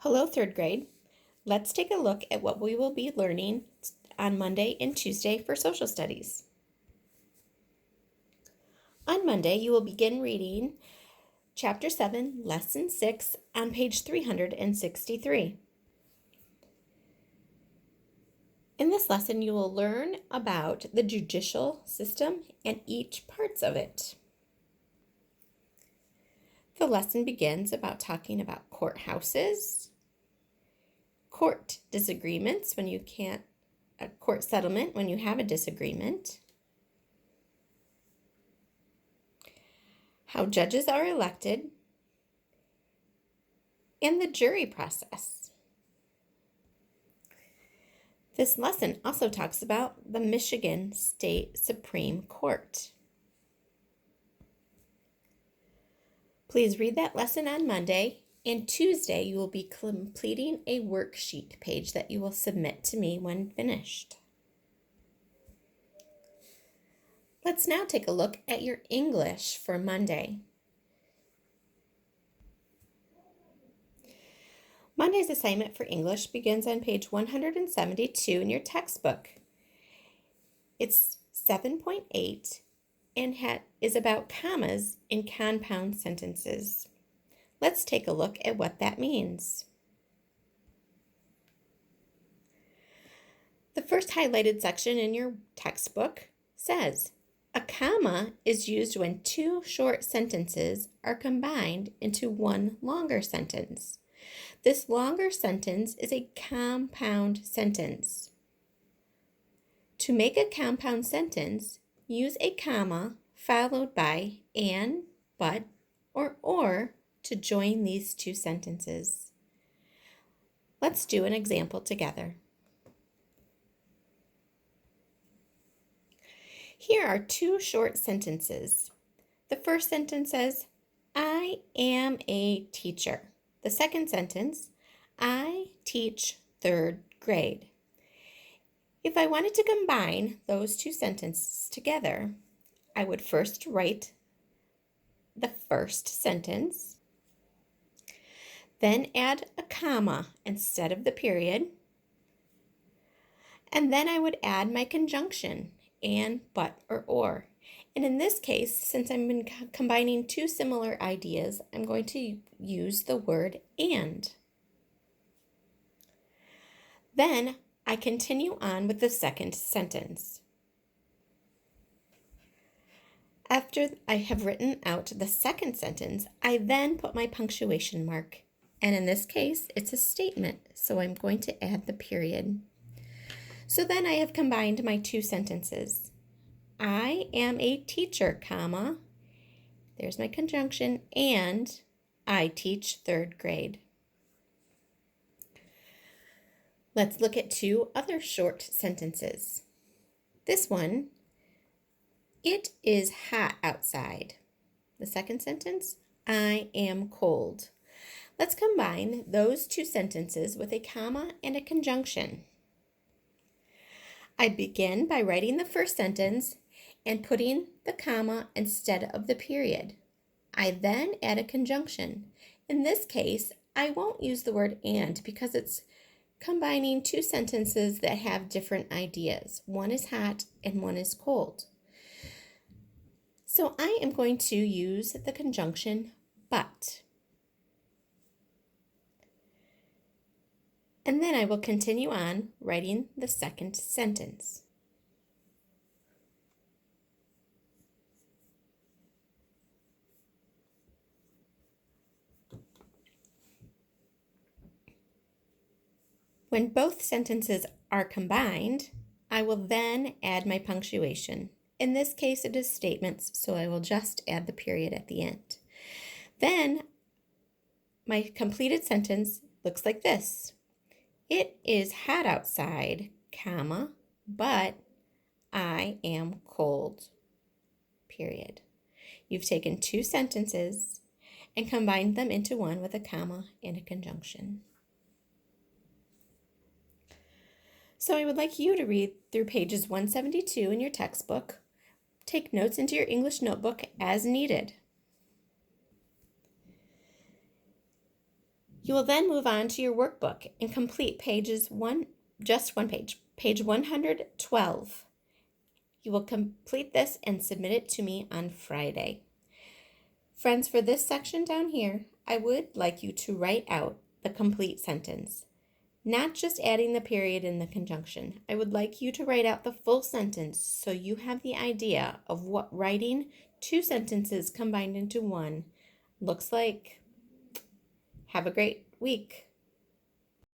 Hello, third grade. Let's take a look at what we will be learning on Monday and Tuesday for social studies. On Monday, you will begin reading Chapter 7, Lesson 6 on page 363. In this lesson, you will learn about the judicial system and each parts of it. The lesson begins about talking about courthouses, court disagreements when you can't, a court settlement when you have a disagreement, how judges are elected, and the jury process. This lesson also talks about the Michigan State Supreme Court. Please read that lesson on Monday, and Tuesday you will be completing a worksheet page that you will submit to me when finished. Let's now take a look at your English for Monday. Monday's assignment for English begins on page 172 in your textbook. It's 7.8 and is about commas in compound sentences. Let's take a look at what that means. The first highlighted section in your textbook says, a comma is used when two short sentences are combined into one longer sentence. This longer sentence is a compound sentence. To make a compound sentence, use a comma followed by and, but, or to join these two sentences. Let's do an example together. Here are two short sentences. The first sentence says, I am a teacher. The second sentence, I teach third grade. If I wanted to combine those two sentences together, I would first write the first sentence, then add a comma instead of the period, and then I would add my conjunction, and, but, or. And in this case, since I'm combining two similar ideas, I'm going to use the word and. Then I continue on with the second sentence. After I have written out the second sentence, I then put my punctuation mark. And in this case, it's a statement, so I'm going to add the period. So then I have combined my two sentences. I am a teacher, comma, there's my conjunction, and I teach third grade. Let's look at two other short sentences. This one, it is hot outside. The second sentence, I am cold. Let's combine those two sentences with a comma and a conjunction. I begin by writing the first sentence and putting the comma instead of the period. I then add a conjunction. In this case, I won't use the word and because it's combining two sentences that have different ideas. One is hot and one is cold. So I am going to use the conjunction but. And then I will continue on writing the second sentence. When both sentences are combined, I will then add my punctuation. In this case, it is statements, so I will just add the period at the end. Then my completed sentence looks like this. It is hot outside, comma, but I am cold, period. You've taken two sentences and combined them into one with a comma and a conjunction. So I would like you to read through pages 172 in your textbook. Take notes into your English notebook as needed. You will then move on to your workbook and complete just one page, page 112. You will complete this and submit it to me on Friday. Friends, for this section down here, I would like you to write out the complete sentence, not just adding the period and the conjunction. I would like you to write out the full sentence so you have the idea of what writing two sentences combined into one looks like. Have a great week.